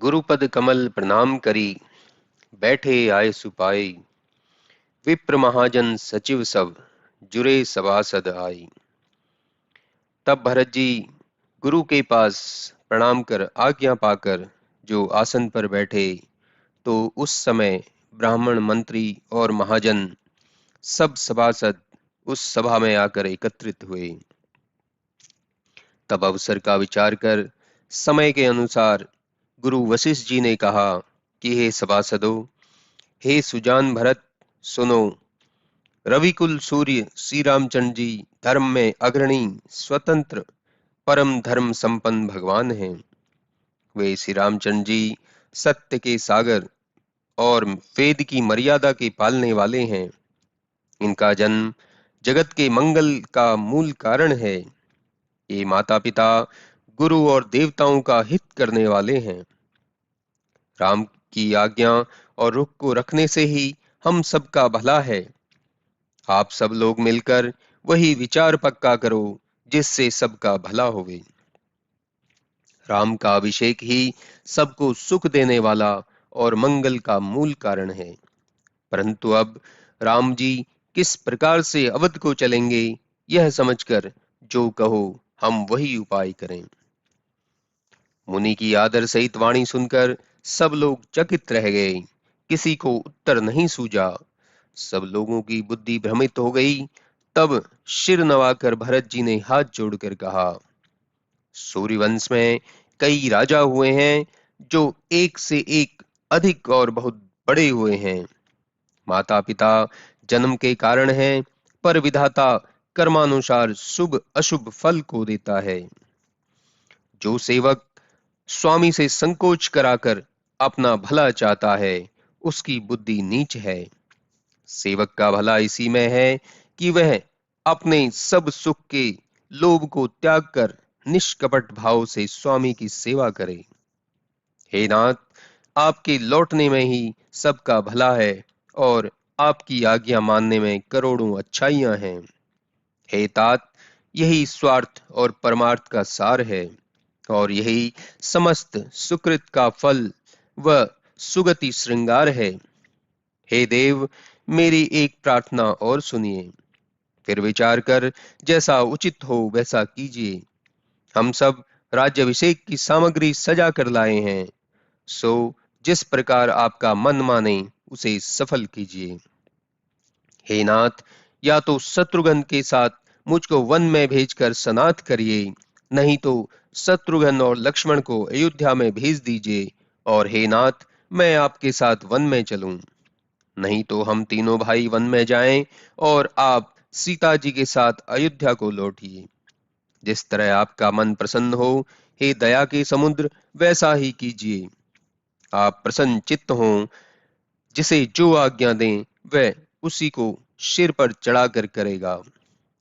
गुरुपद कमल प्रणाम करी, बैठे आए सुपाई। विप्र महाजन सचिव सब, जुरे सभासद आई। तब भरत जी गुरु के पास प्रणाम कर आज्ञा पाकर जो आसन पर बैठे, तो उस समय ब्राह्मण, मंत्री और महाजन सब सभासद उस सभा में आकर एकत्रित हुए। तब अवसर का विचार कर समय के अनुसार गुरु वशिष्ठ जी ने कहा कि हे सभासदों, हे सुजान भरत, सुनो। रविकुल सूर्य श्री रामचंद्र जी धर्म में अग्रणी, स्वतंत्र, परम धर्म संपन्न भगवान हैं। वे श्री रामचंद्र जी सत्य के सागर और वेद की मर्यादा के पालने वाले हैं। इनका जन्म जगत के मंगल का मूल कारण है। ये माता पिता, गुरु और देवताओं का हित करने वाले हैं। राम की आज्ञा और रुख को रखने से ही हम सबका भला है। आप सब लोग मिलकर वही विचार पक्का करो जिससे सबका भला होवे। राम का अभिषेक ही सबको सुख देने वाला और मंगल का मूल कारण है। परंतु अब राम जी किस प्रकार से अवध को चलेंगे, यह समझकर जो कहो हम वही उपाय करें। मुनि की आदर सहित वाणी सुनकर सब लोग चकित रह गए। किसी को उत्तर नहीं सूझा। सब लोगों की बुद्धि भ्रमित हो गई। तब सिर नवाकर भरत जी ने हाथ जोड़कर कहा, सूर्यवंश में कई राजा हुए हैं जो एक से एक अधिक और बहुत बड़े हुए हैं। माता पिता जन्म के कारण हैं, पर विधाता कर्मानुसार शुभ अशुभ फल को देता है। जो सेवक स्वामी से संकोच कराकर अपना भला चाहता है, उसकी बुद्धि नीच है। सेवक का भला इसी में है कि वह अपने सब सुख के लोभ को त्याग कर निष्कपट भाव से स्वामी की सेवा करे। हे नाथ, आपके लौटने में ही सबका भला है और आपकी आज्ञा मानने में करोड़ों अच्छाइयां हैं। हे तात, यही स्वार्थ और परमार्थ का सार है और यही समस्त सुकृत का फल व सुगति श्रृंगार है। हे देव, मेरी एक प्रार्थना और सुनिए, फिर विचार कर जैसा उचित हो वैसा कीजिए। हम सब राज्याभिषेक की सामग्री सजा कर लाए हैं, सो जिस प्रकार आपका मन माने उसे सफल कीजिए। हे नाथ, या तो शत्रुघ्न के साथ मुझको वन में भेजकर सनाथ करिए, नहीं तो शत्रुघ्न और लक्ष्मण को अयोध्या में भेज दीजिए, और हे नाथ, मैं आपके साथ वन में चलूं। नहीं तो हम तीनों भाई वन में जाएं और आप सीता जी के साथ अयोध्या को लौटिए। जिस तरह आपका मन प्रसन्न हो, हे दया के समुद्र, वैसा ही कीजिए। आप प्रसन्न चित्त हों, जिसे जो आज्ञा दें वह उसी को सिर पर चढ़ाकर करेगा।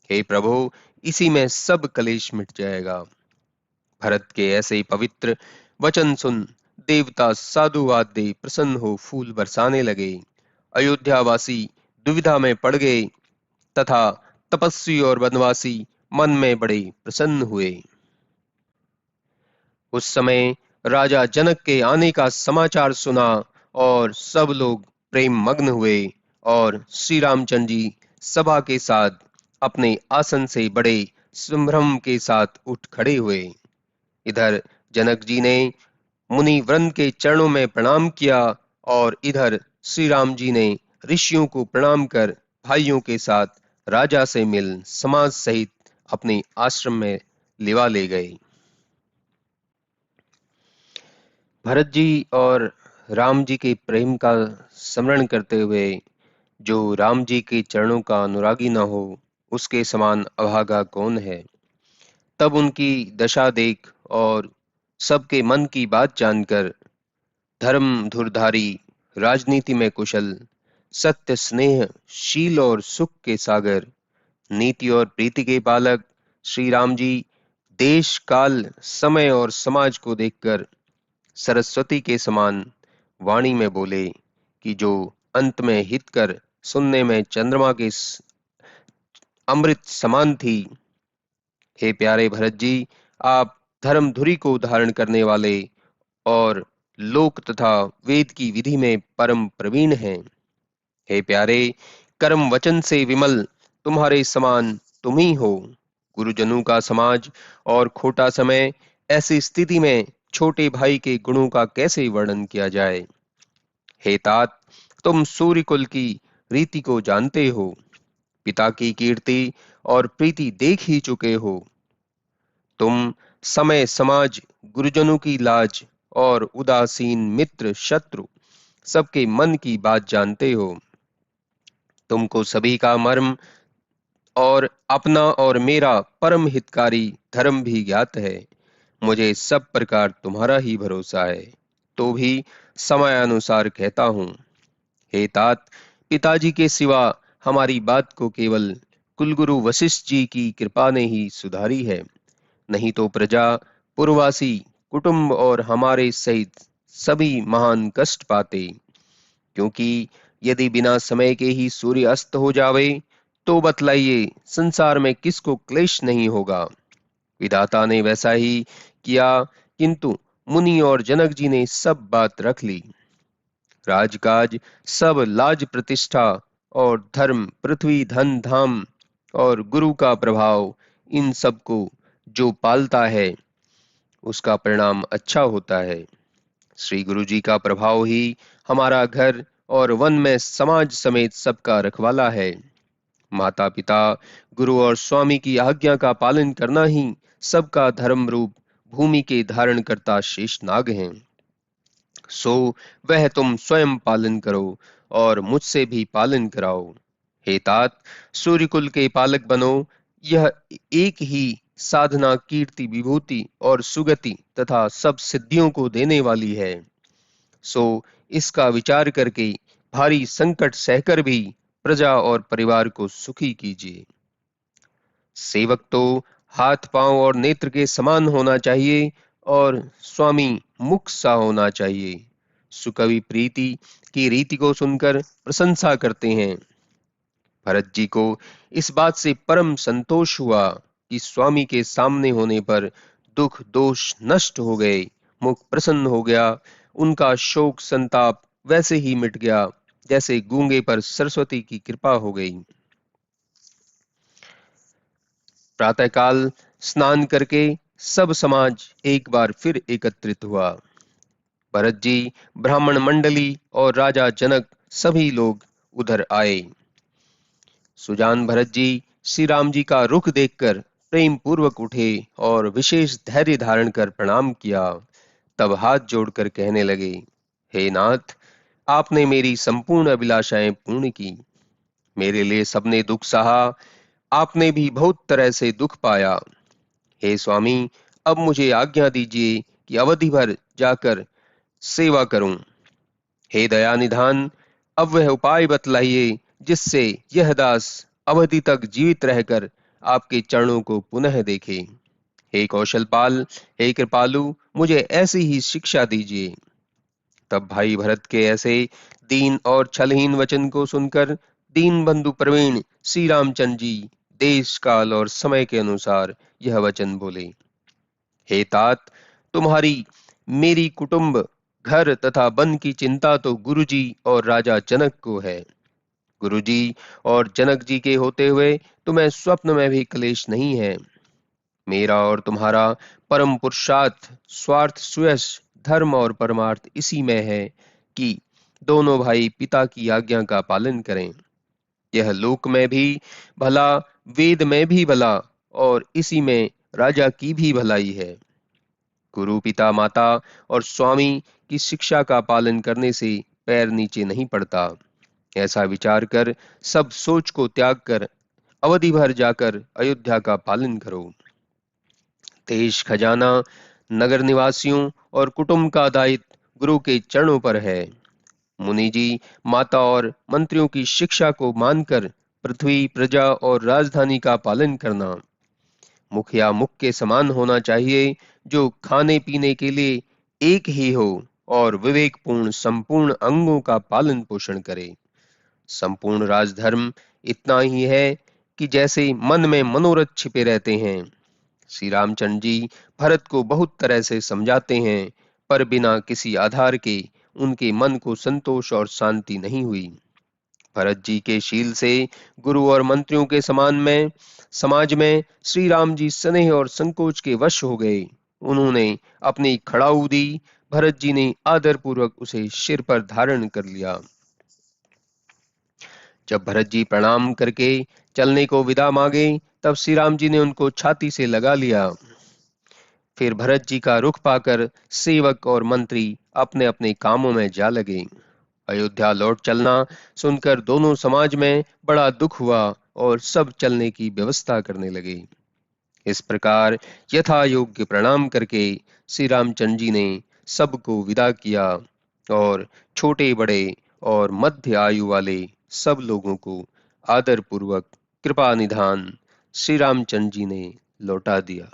हे प्रभु, इसी में सब कलेश मिट जाएगा। भरत के ऐसे पवित्र वचन सुन देवता साधुवाद दे प्रसन्न हो फूल बरसाने लगे। अयोध्यावासी दुविधा में पड़ गए तथा तपस्वी और वनवासी मन में बड़े प्रसन्न हुए। उस समय राजा जनक के आने का समाचार सुना और सब लोग प्रेम मग्न हुए और श्री रामचंद्र जी सभा के साथ अपने आसन से बड़े संभ्रम के साथ उठ खड़े हुए। इधर जनक जी ने मुनि वृंद के चरणों में प्रणाम किया और इधर श्री राम जी ने ऋषियों को प्रणाम कर भाइयों के साथ राजा से मिल समाज सहित अपने आश्रम में लिवा ले गए। भरत जी और राम जी के प्रेम का स्मरण करते हुए, जो राम जी के चरणों का अनुरागी न हो, उसके समान अभागा कौन है। तब उनकी दशा देख और सबके मन की बात जानकर धर्म धुरधारी, राजनीति में कुशल, सत्य स्नेह शील और सुख के सागर, नीति और प्रीति के पालक श्री राम जी देश काल समय और समाज को देखकर सरस्वती के समान वाणी में बोले कि जो अंत में हित कर सुनने में चंद्रमा के अमृत समान थी। हे प्यारे भरत जी, आप धर्म धुरी को धारण करने वाले और लोक तथा वेद की विधि में परम प्रवीण हैं। हे प्यारे, कर्म वचन से विमल तुम्हारे समान तुम ही हो। गुरुजनों का समाज और खोटा समय, ऐसी स्थिति में छोटे भाई के गुणों का कैसे वर्णन किया जाए। हे तात, तुम सूर्य कुल की रीति को जानते हो, पिता की कीर्ति और प्रीति देख ही चुके हो। तुम समय, समाज, गुरुजनों की लाज और उदासीन मित्र शत्रु सबके मन की बात जानते हो। तुमको सभी का मर्म और अपना और मेरा परम हितकारी धर्म भी ज्ञात है। मुझे सब प्रकार तुम्हारा ही भरोसा है, तो भी समय अनुसार कहता हूँ। हे तात, पिताजी के सिवा हमारी बात को केवल कुलगुरु वशिष्ठ जी की कृपा ने ही सुधारी है, नहीं तो प्रजा, पुरवासी, कुटुंब और हमारे सहित सभी महान कष्ट पाते। क्योंकि यदि बिना समय के ही सूर्य अस्त हो जावे, तो बतलाइए संसार में किसको क्लेश नहीं होगा। विधाता ने वैसा ही किया, किंतु मुनि और जनक जी ने सब बात रख ली। राजकाज, सब लाज प्रतिष्ठा और धर्म, पृथ्वी, धन, धाम और गुरु का प्रभाव, इन सब को जो पालता है उसका परिणाम अच्छा होता है। श्री गुरु जी का प्रभाव ही हमारा घर और वन में समाज समेत सबका रखवाला है। माता पिता, गुरु और स्वामी की आज्ञा का पालन करना ही सबका धर्म रूप भूमि के धारण करता शेष नाग हैं। सो वह तुम स्वयं पालन करो और मुझसे भी पालन कराओ। हे तात, सूर्यकुल के पालक बनो। यह एक ही साधना कीर्ति विभूति और सुगति तथा सब सिद्धियों को देने वाली है। सो इसका विचार करके भारी संकट सहकर भी प्रजा और परिवार को सुखी कीजिए। सेवक तो हाथ पांव और नेत्र के समान होना चाहिए और स्वामी मुख सा होना चाहिए। सुकवि प्रीति की रीति को सुनकर प्रशंसा करते हैं। भरत जी को इस बात से परम संतोष हुआ कि स्वामी के सामने होने पर दुख दोष नष्ट हो गए, मुख प्रसन्न हो गया, उनका शोक संताप वैसे ही मिट गया जैसे गूंगे पर सरस्वती की कृपा हो गई। प्रातःकाल स्नान करके सब समाज एक बार फिर एकत्रित हुआ। भरत जी, ब्राह्मण मंडली और राजा जनक सभी लोग उधर आए। सुजान भरत जी श्री राम जी का रुख देखकर प्रेम पूर्वक उठे और विशेष धैर्य धारण कर प्रणाम किया। तब हाथ जोड़कर कहने लगे, हे नाथ, आपने मेरी संपूर्ण अभिलाषाएं पूर्ण की। मेरे लिए सबने दुख सहा, आपने भी बहुत तरह से दुख पाया। हे स्वामी, अब मुझे आज्ञा दीजिए कि अवधि भर जाकर सेवा करूं। हे दया निधान, अब वह उपाय बतलाइए जिससे यह दास अवधि तक जीवित रहकर आपके चरणों को पुनः देखे। हे कौशलपाल, हे कृपालु, मुझे ऐसी ही शिक्षा दीजिए। तब भाई भरत के ऐसे दीन और छलहीन वचन को सुनकर दीन बंधु प्रवीण श्री रामचंद्र जी देश काल और समय के अनुसार यह वचन बोले। हे तात, तुम्हारी मेरी कुटुंब घर तथा वन की चिंता तो गुरुजी और राजा जनक को है। गुरुजी और जनक जी के होते हुए तुम्हें स्वप्न में भी क्लेश नहीं है। मेरा और तुम्हारा परम पुरुषार्थ स्वार्थ सुयश धर्म और परमार्थ इसी में है कि दोनों भाई पिता की आज्ञा का पालन करें। यह लोक में भी भला, वेद में भी भला और इसी में राजा की भी भलाई है। गुरु पिता माता और स्वामी की शिक्षा का पालन करने से पैर नीचे नहीं पड़ता। ऐसा विचार कर सब सोच को त्याग कर अवधि भर जाकर अयोध्या का पालन करो। देश खजाना, नगर निवासियों और कुटुंब का दायित्व गुरु के चरणों पर है। मुनि जी, माता और मंत्रियों की शिक्षा को मानकर पृथ्वी, प्रजा और राजधानी का पालन करना। मुखिया मुख के समान होना चाहिए, जो खाने पीने के लिए एक ही हो और विवेकपूर्ण संपूर्ण अंगों का पालन पोषण करे। संपूर्ण राजधर्म इतना ही है कि जैसे मन में मनोरथ छिपे रहते हैं। श्री रामचंद्र जी भरत को बहुत तरह से समझाते हैं पर बिना किसी आधार के उनके मन को संतोष और शांति नहीं हुई। भरत जी के शील से गुरु और मंत्रियों के समान में समाज में श्री राम जी स्नेह और संकोच के वश हो गए। उन्होंने अपनी खड़ाऊ दी, भरत जी ने आदर पूर्वक उसे सिर पर धारण कर लिया। जब भरत जी प्रणाम करके चलने को विदा मांगे, तब श्री राम जी ने उनको छाती से लगा लिया। फिर भरत जी का रुख पाकर सेवक और मंत्री अपने अपने कामों में जा लगे। अयोध्या लौट चलना सुनकर दोनों समाज में बड़ा दुख हुआ और सब चलने की व्यवस्था करने लगे। इस प्रकार यथा योग्य प्रणाम करके श्री रामचंद्र जी ने सबको विदा किया और छोटे बड़े और मध्य आयु वाले सब लोगों को आदर पूर्वक कृपा निधान श्री रामचंद्र जी ने लौटा दिया।